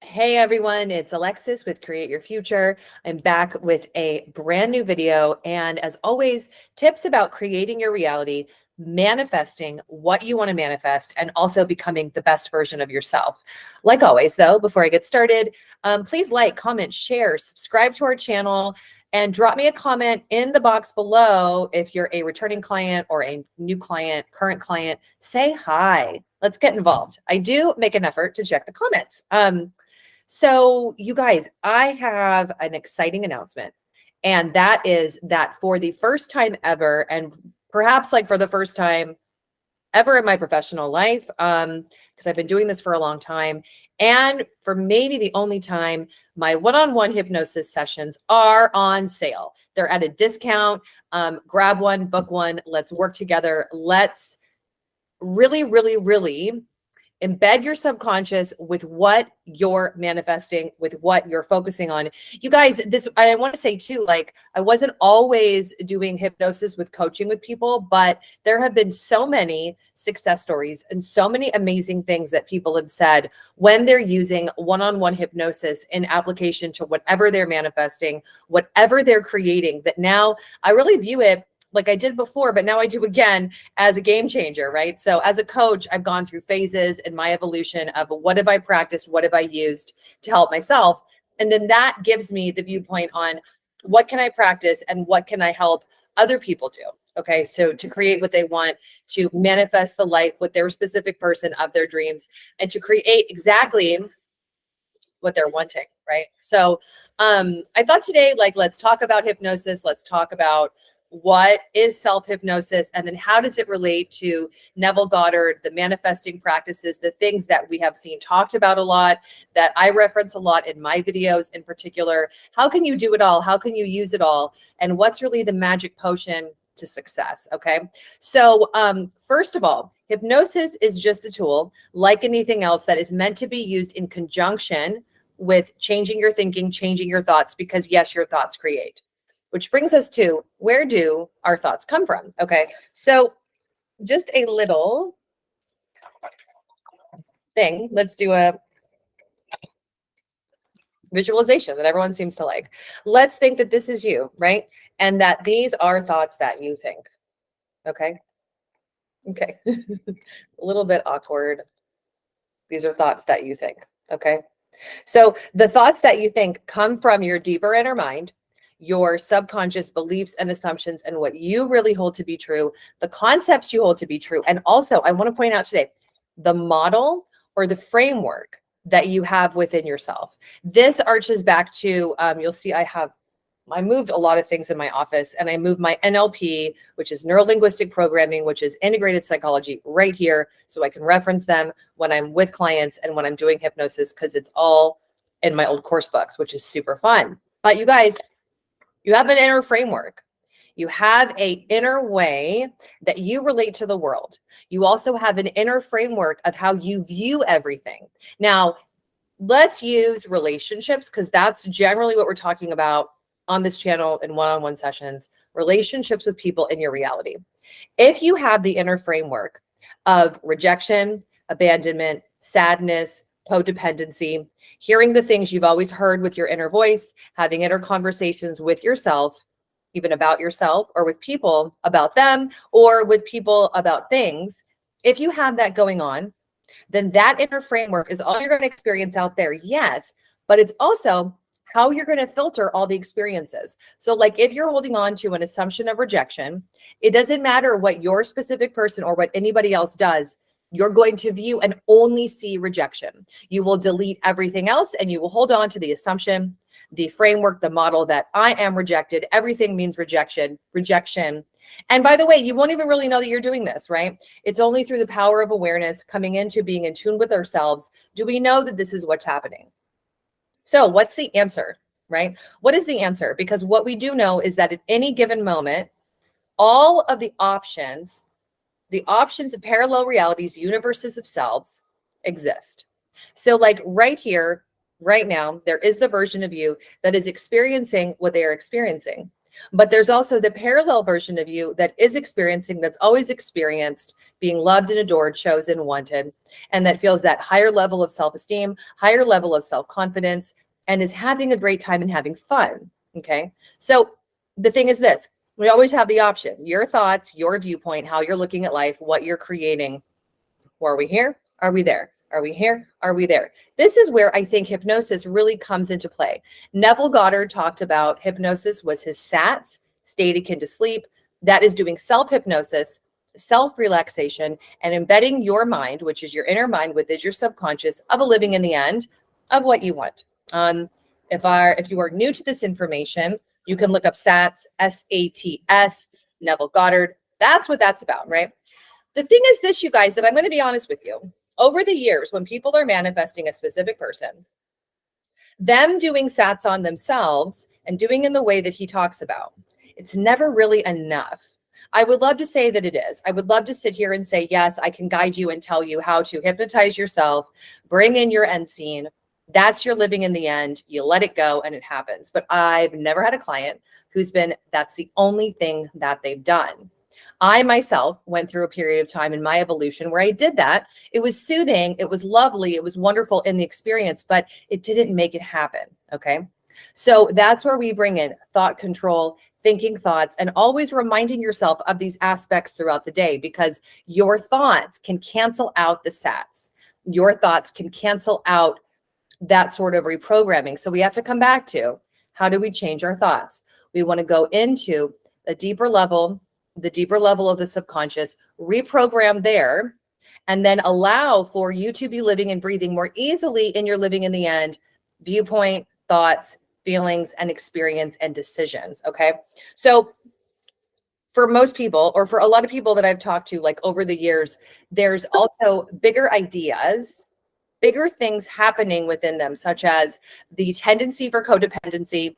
Hey everyone, it's Alexis with Create Your Future. I'm back with a brand new video. And as always, tips about creating your reality, manifesting what you want to manifest, and also becoming the best version of yourself. Like always, though, before I get started, please like, comment, share, subscribe to our channel, and drop me a comment in the box below if you're a returning client or a new client, current client. Say hi. Let's get involved. I do make an effort to check the comments. So you guys, I have an exciting announcement, and that is that for the first time ever, and perhaps like for the first time ever in my professional life, because I've been doing this for a long time, and for maybe the only time, my one-on-one hypnosis sessions are on sale. They're at a discount. Grab one, book one. Let's work together. Let's really, really, really embed your subconscious with what you're manifesting, with what you're focusing on. You guys, I want to say too, like, I wasn't always doing hypnosis with coaching with people, but there have been so many success stories and so many amazing things that people have said when they're using one-on-one hypnosis in application to whatever they're manifesting, whatever they're creating, that now I really view it like I did before, but now I do again as a game changer, right? So as a coach, I've gone through phases in my evolution of what have I practiced? What have I used to help myself? And then that gives me the viewpoint on what can I practice and what can I help other people do? Okay, so to create what they want, to manifest the life with their specific person of their dreams, and to create exactly what they're wanting, right? So I thought today, like, let's talk about hypnosis. Let's talk about what is self-hypnosis, and then how does it relate to Neville Goddard, the manifesting practices, the things that we have seen talked about a lot, that I reference a lot in my videos in particular. How can you do it all? How can you use it all? And what's really the magic potion to success? Okay. So first of all, hypnosis is just a tool like anything else that is meant to be used in conjunction with changing your thinking, changing your thoughts, because yes, your thoughts create. Which brings us to, where do our thoughts come from? Okay, so just a little thing. Let's do a visualization that everyone seems to like. Let's think that this is you, right? And that these are thoughts that you think. Okay. Okay. A little bit awkward. These are thoughts that you think. Okay. So the thoughts that you think come from your deeper inner mind, your subconscious beliefs and assumptions, and what you really hold to be true, the concepts you hold to be true. And also, I want to point out today, the model or the framework that you have within yourself. This arches back to, you'll see I moved a lot of things in my office, and I moved my NLP, which is neuro-linguistic programming, which is integrated psychology, right here, so I can reference them when I'm with clients and when I'm doing hypnosis, because it's all in my old course books, which is super fun. But you guys, you have an inner framework. You have an inner way that you relate to the world. You also have an inner framework of how you view everything. Now, let's use relationships, because that's generally what we're talking about on this channel in one-on-one sessions, relationships with people in your reality. If you have the inner framework of rejection, abandonment, sadness, codependency, hearing the things you've always heard with your inner voice, having inner conversations with yourself, even about yourself, or with people about them, or with people about things, if you have that going on, then that inner framework is all you're going to experience out there. Yes, but it's also how you're going to filter all the experiences. So like if you're holding on to an assumption of rejection, it doesn't matter what your specific person or what anybody else does. You're going to view and only see rejection. You will delete everything else, and you will hold on to the assumption, the framework, the model that I am rejected. Everything means rejection. And by the way, you won't even really know that you're doing this, right? It's only through the power of awareness, coming into being in tune with ourselves, do we know that this is what's happening. So what's the answer, right? What is the answer? Because what we do know is that at any given moment, all of the options of parallel realities, universes of selves exist. So like right here, right now, there is the version of you that is experiencing what they are experiencing. But there's also the parallel version of you that is experiencing, that's always experienced being loved and adored, chosen, wanted, and that feels that higher level of self-esteem, higher level of self-confidence, and is having a great time and having fun. Okay. So the thing is this, we always have the option, your thoughts, your viewpoint, how you're looking at life, what you're creating. Are we here? Are we there? Are we here? Are we there? This is where I think hypnosis really comes into play. Neville Goddard talked about hypnosis was his SATs, state akin to sleep. That is doing self-hypnosis, self-relaxation, and embedding your mind, which is your inner mind, with is your subconscious, of a living in the end of what you want. If you are new to this information, you can look up SATs, SATS, Neville Goddard. That's what that's about, right? The thing is this, you guys, that I'm going to be honest with you. Over the years, when people are manifesting a specific person, them doing SATs on themselves and doing in the way that he talks about, it's never really enough. I would love to say that it is. I would love to sit here and say, yes, I can guide you and tell you how to hypnotize yourself, bring in your end scene. That's your living in the end. You let it go and it happens. But I've never had a client that's the only thing that they've done. I myself went through a period of time in my evolution where I did that. It was soothing. It was lovely. It was wonderful in the experience, but it didn't make it happen. Okay. So that's where we bring in thought control, thinking thoughts, and always reminding yourself of these aspects throughout the day, because your thoughts can cancel out the SATs. Your thoughts can cancel out that sort of reprogramming. So we have to come back to, how do we change our thoughts? We want to go into the deeper level of the subconscious, reprogram there, and then allow for you to be living and breathing more easily in your living in the end viewpoint, thoughts, feelings, and experience and decisions. Okay. So for most people, or for a lot of people that I've talked to, like over the years, there's also bigger ideas, bigger things happening within them, such as the tendency for codependency,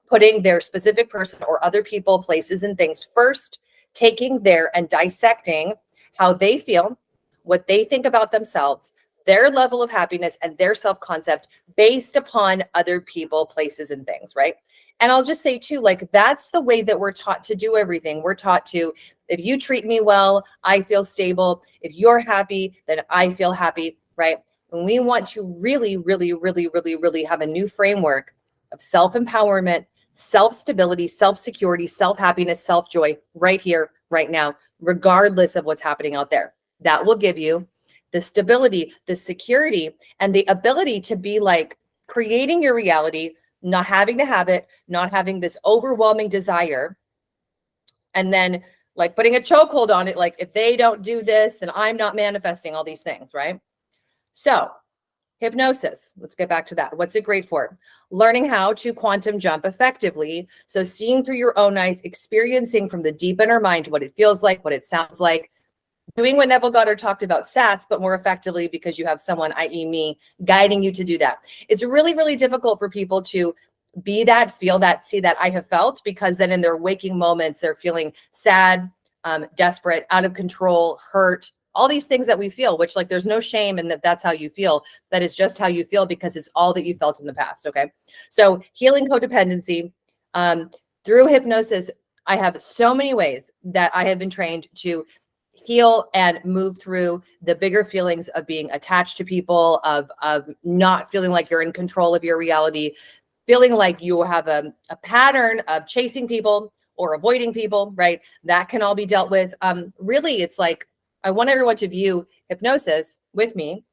putting their specific person or other people, places, and things first, taking there and dissecting how they feel, what they think about themselves, their level of happiness, and their self-concept based upon other people, places, and things, right? And I'll just say too, like, that's the way that we're taught to do everything. We're taught to, if you treat me well, I feel stable. If you're happy, then I feel happy, right? And we want to really, really, really, really, really have a new framework of self-empowerment, self-stability, self-security, self-happiness, self-joy right here, right now, regardless of what's happening out there. That will give you the stability, the security, and the ability to be like creating your reality, not having to have it, not having this overwhelming desire, and then like putting a chokehold on it. Like, if they don't do this, then I'm not manifesting all these things, right? So hypnosis, let's get back to that. What's it great for? Learning how to quantum jump effectively. So seeing through your own eyes, experiencing from the deep inner mind what it feels like, what it sounds like, doing what Neville Goddard talked about, SATs, but more effectively because you have someone, i.e. me, guiding you to do that. It's really, really difficult for people to be that, feel that, see that I have felt, because then in their waking moments, they're feeling sad, desperate, out of control, hurt, all these things that we feel, which, like, there's no shame in that. That's how you feel. That is just how you feel, because it's all that you felt in the past. Okay. So healing codependency through hypnosis. I have so many ways that I have been trained to heal and move through the bigger feelings of being attached to people, of not feeling like you're in control of your reality, feeling like you have a pattern of chasing people or avoiding people, right? That can all be dealt with. Really, it's like, I want everyone to view hypnosis with me,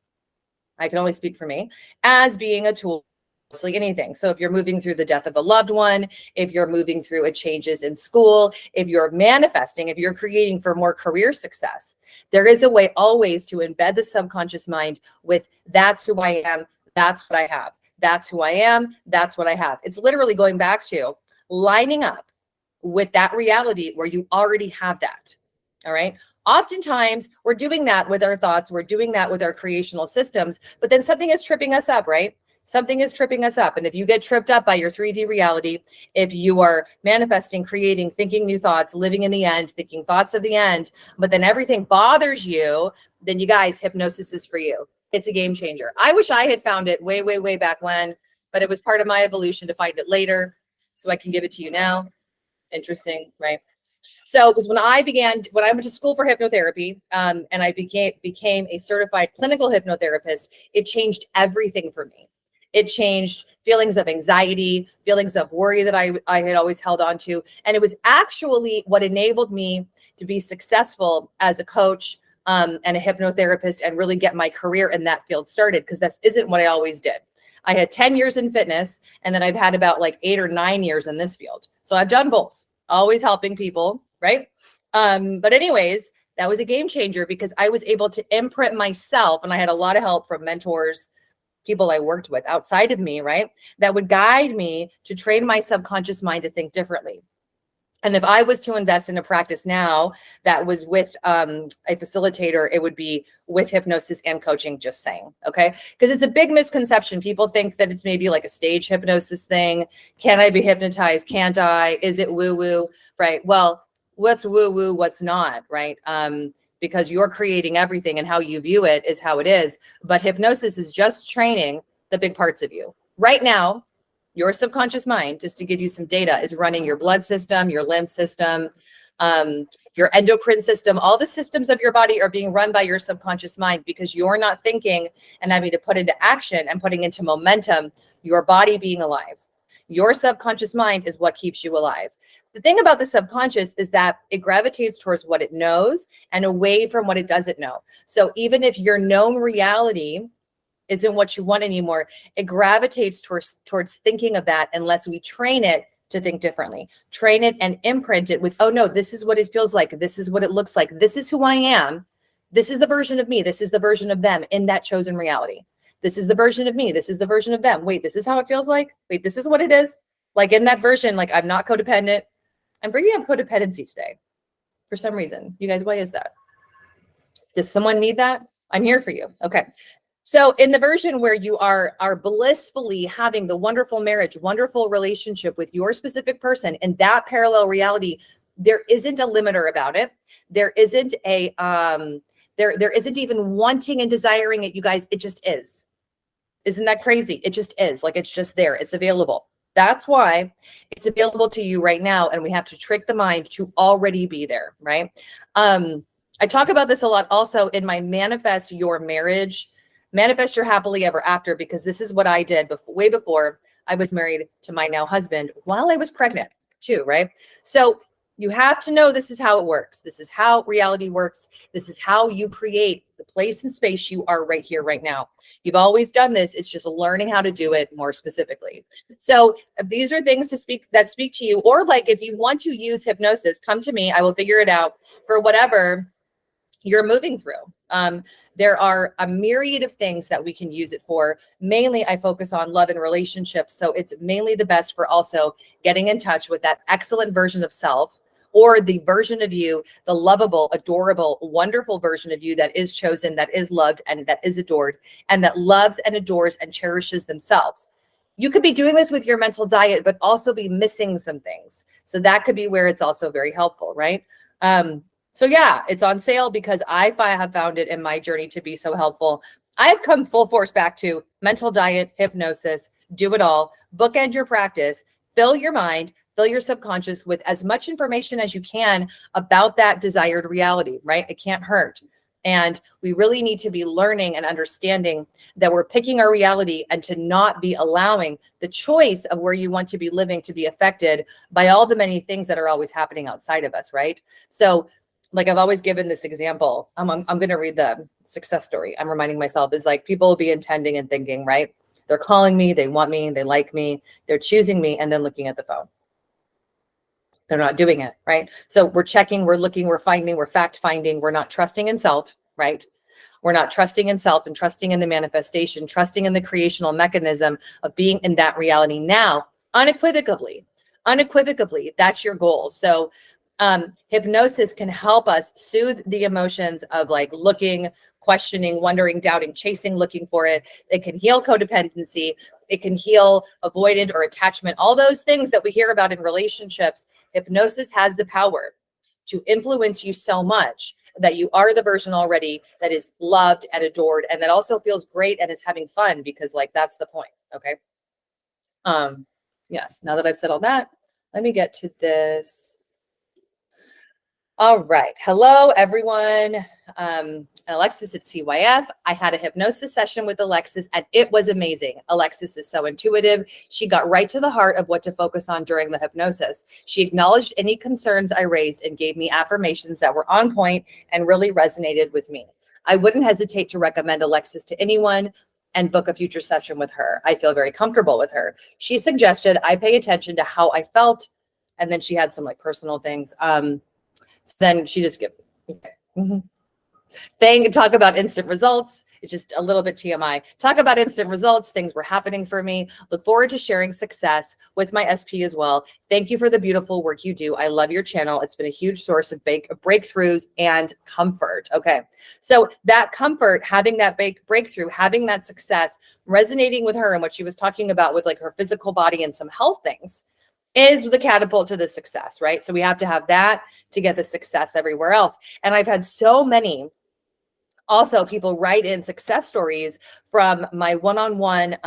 I can only speak for me, as being a tool, mostly anything. So if you're moving through the death of a loved one, if you're moving through a changes in school, if you're manifesting, if you're creating for more career success, there is a way always to embed the subconscious mind with, that's who I am, that's what I have. That's who I am, that's what I have. It's literally going back to lining up with that reality where you already have that. All right. Oftentimes we're doing that with our thoughts. We're doing that with our creational systems, but then something is tripping us up, right? Something is tripping us up. And if you get tripped up by your 3D reality, if you are manifesting, creating, thinking new thoughts, living in the end, thinking thoughts of the end, but then everything bothers you, then you guys, hypnosis is for you. It's a game changer. I wish I had found it way, way, way back when, but it was part of my evolution to find it later. So I can give it to you now. Interesting, right? So, because when I went to school for hypnotherapy, and I became a certified clinical hypnotherapist, it changed everything for me. It changed feelings of anxiety, feelings of worry that I had always held on to. And it was actually what enabled me to be successful as a coach, and a hypnotherapist, and really get my career in that field started, because this isn't what I always did. I had 10 years in fitness, and then I've had about like 8 or 9 years in this field. So I've done both, always helping people, right? But anyways, that was a game changer, because I was able to imprint myself, and I had a lot of help from mentors, people I worked with outside of me, right? That would guide me to train my subconscious mind to think differently. And if I was to invest in a practice now that was with a facilitator, it would be with hypnosis and coaching, just saying, okay? Because it's a big misconception. People think that it's maybe like a stage hypnosis thing. Can I be hypnotized? Can't I? Is it woo-woo, right? Well, what's woo-woo, what's not, right? Because you're creating everything, and how you view it is how it is. But hypnosis is just training the big parts of you. Right now, your subconscious mind, just to give you some data, is running your blood system, your lymph system, your endocrine system. All the systems of your body are being run by your subconscious mind, because you're not thinking and having to put into action and putting into momentum your body being alive. Your subconscious mind is what keeps you alive. The thing about the subconscious is that it gravitates towards what it knows and away from what it doesn't know. So even if your known reality isn't what you want anymore, it gravitates towards thinking of that, unless we train it to think differently. Train it and imprint it with, oh no, this is what it feels like. This is what it looks like. This is who I am. This is the version of me. This is the version of them in that chosen reality. This is the version of me. This is the version of them. Wait, this is how it feels like? Wait, this is what it is? Like in that version, like I'm not codependent. I'm bringing up codependency today for some reason. You guys, why is that? Does someone need that? I'm here for you. Okay. So in the version where you are blissfully having the wonderful marriage, wonderful relationship with your specific person in that parallel reality, there isn't a limiter about it. There isn't a there isn't even wanting and desiring it, you guys. It just is. Isn't that crazy? It just is. Like, it's just there. It's available. That's why it's available to you right now, and we have to trick the mind to already be there, right? I talk about this a lot also in my Manifest Your Marriage, Manifest Your Happily Ever After, because this is what I did way before I was married to my now husband, while I was pregnant too, right? So you have to know this is how it works. This is how reality works. This is how you create the place and space you are right here, right now. You've always done this. It's just learning how to do it more specifically. So if these are things that speak to you, or like if you want to use hypnosis, come to me. I will figure it out for whatever you're moving through. There are a myriad of things that we can use it for. Mainly, I focus on love and relationships. So it's mainly the best for also getting in touch with that excellent version of self, or the version of you, the lovable, adorable, wonderful version of you that is chosen, that is loved, and that is adored, and that loves and adores and cherishes themselves. You could be doing this with your mental diet, but also be missing some things. So that could be where it's also very helpful, right? So yeah, it's on sale because I have found it in my journey to be so helpful. I have come full force back to mental diet, hypnosis, do it all, bookend your practice, fill your mind, fill your subconscious with as much information as you can about that desired reality, right? It can't hurt. And we really need to be learning and understanding that we're picking our reality, and to not be allowing the choice of where you want to be living to be affected by all the many things that are always happening outside of us, right? So like I've always given this example. I'm going to read the success story. I'm reminding myself is like, people will be intending and thinking, right? They're calling me, they want me, they like me, they're choosing me, and then looking at the phone. They're not doing it, right? So we're checking, we're looking, we're finding, we're fact finding, we're not trusting in self, right? We're not trusting in self and trusting in the manifestation, trusting in the creational mechanism of being in that reality now, unequivocally. That's your goal. So hypnosis can help us soothe the emotions of like looking, questioning, wondering, doubting, chasing, looking for it. It can heal codependency. It can heal avoidant or attachment, all those things that we hear about in relationships. Hypnosis has the power to influence you so much that you are the version already that is loved and adored, and that also feels great and is having fun, because like that's the point. Okay. Yes. Now that I've said all that, let me get to this. All right. Hello, everyone. Alexis at CYF. I had a hypnosis session with Alexis and it was amazing. Alexis is so intuitive. She got right to the heart of what to focus on during the hypnosis. She acknowledged any concerns I raised and gave me affirmations that were on point and really resonated with me. I wouldn't hesitate to recommend Alexis to anyone and book a future session with her. I feel very comfortable with her. She suggested I pay attention to how I felt. And then she had some like personal things. So then she just get talk about instant results. It's just a little bit TMI. Talk about instant results. Things were happening for me. Look forward to sharing success with my SP as well. Thank you for the beautiful work you do. I love your channel. It's been a huge source of breakthroughs and comfort. Okay. So that comfort, having that breakthrough, having that success, resonating with her and what she was talking about with like her physical body and some health things is the catapult to the success, right? So we have to have that to get the success everywhere else. And I've had so many also people write in success stories from my one-on-one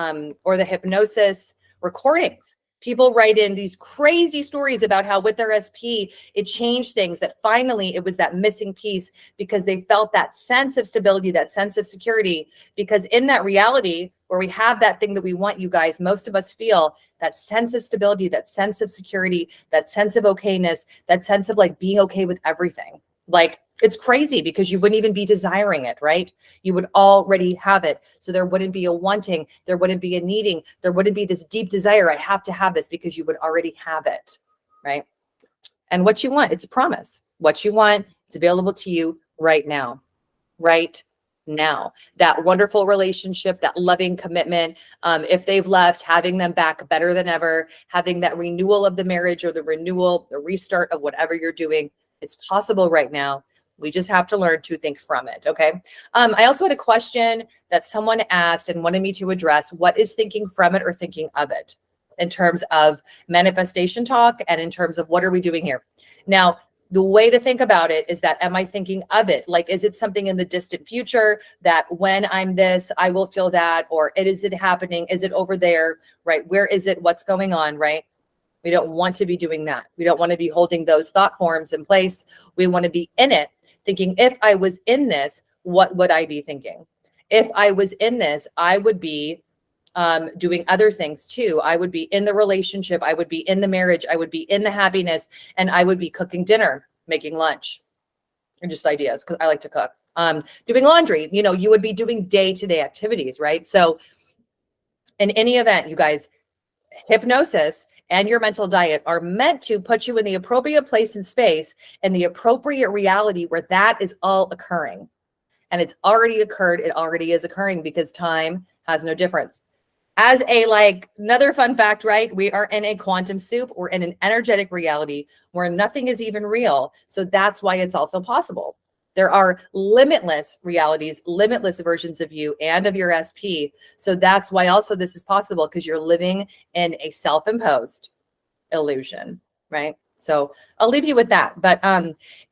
or the hypnosis recordings. People write in these crazy stories about how with their SP, it changed things, that finally it was that missing piece because they felt that sense of stability, that sense of security, because in that reality where we have that thing that we want, you guys, most of us feel that sense of stability, that sense of security, that sense of okayness, that sense of like being okay with everything. Like it's crazy because you wouldn't even be desiring it, right? You would already have it. So there wouldn't be a wanting, there wouldn't be a needing, there wouldn't be this deep desire. I have to have this because you would already have it, right? And what you want, it's a promise. What you want, it's available to you right now, right now. That wonderful relationship, that loving commitment. If they've left, having them back better than ever, having that renewal of the marriage or the renewal, the restart of whatever you're doing. It's possible right now. We just have to learn to think from it. Okay. I also had a question that someone asked and wanted me to address. What is thinking from it or thinking of it in terms of manifestation talk and in terms of what are we doing here? Now, the way to think about it is that, am I thinking of it? Like, is it something in the distant future that when I'm this, I will feel that, or is it happening? Is it over there, right? Where is it? What's going on, right? We don't want to be doing that. We don't want to be holding those thought forms in place. We want to be in it, thinking, if I was in this, what would I be thinking? If I was in this, I would be doing other things too. I would be in the relationship. I would be in the marriage. I would be in the happiness, and I would be cooking dinner, making lunch, or just ideas because I like to cook. Doing laundry, you know, you would be doing day-to-day activities, right? So in any event, you guys, hypnosis and your mental diet are meant to put you in the appropriate place and space and the appropriate reality where that is all occurring. And it's already occurred. It already is occurring because time has no difference. As a another fun fact, right? We are in a quantum soup. We're in an energetic reality where nothing is even real. So that's why it's also possible. There are limitless realities, limitless versions of you and of your SP. So that's why also this is possible, because you're living in a self-imposed illusion, right? So I'll leave you with that. But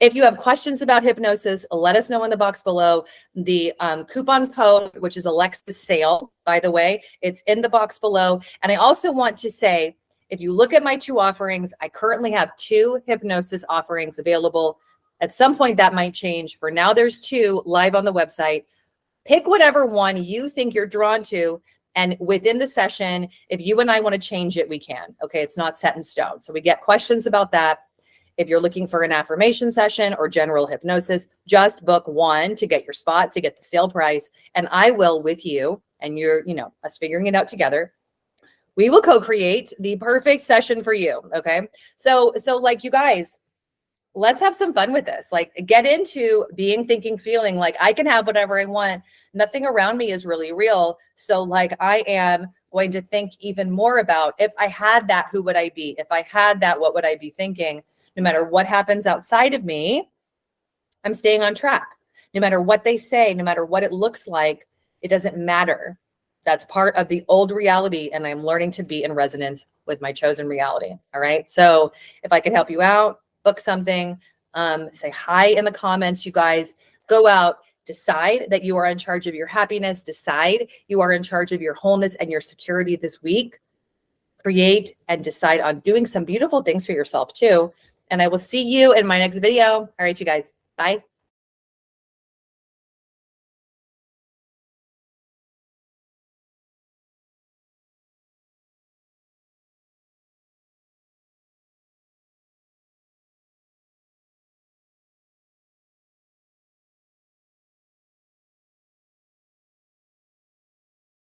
if you have questions about hypnosis, let us know in the box below. The coupon code, which is Alexis Sale, by the way, it's in the box below. And I also want to say, if you look at my 2 offerings, I currently have 2 hypnosis offerings available. At some point that might change. For now, there's 2 live on the website. Pick whatever one you think you're drawn to. And within the session, if you and I want to change it, we can. Okay, it's not set in stone. So we get questions about that. If you're looking for an affirmation session or general hypnosis, just book one to get your spot, to get the sale price. And I will, with you, and you're, us figuring it out together, we will co-create the perfect session for you. Okay. So you guys, let's have some fun with this. Get into being, thinking, feeling like I can have whatever I want. Nothing around me is really real. So I am going to think even more about, if I had that, who would I be? If I had that, what would I be thinking? No matter what happens outside of me, I'm staying on track. No matter what they say, no matter what it looks like, it doesn't matter. That's part of the old reality. And I'm learning to be in resonance with my chosen reality. All right. So if I could help you out, book something, say hi in the comments, you guys. Go out, decide that you are in charge of your happiness, decide you are in charge of your wholeness and your security this week. create and decide on doing some beautiful things for yourself too. And I will see you in my next video. All right, you guys. Bye.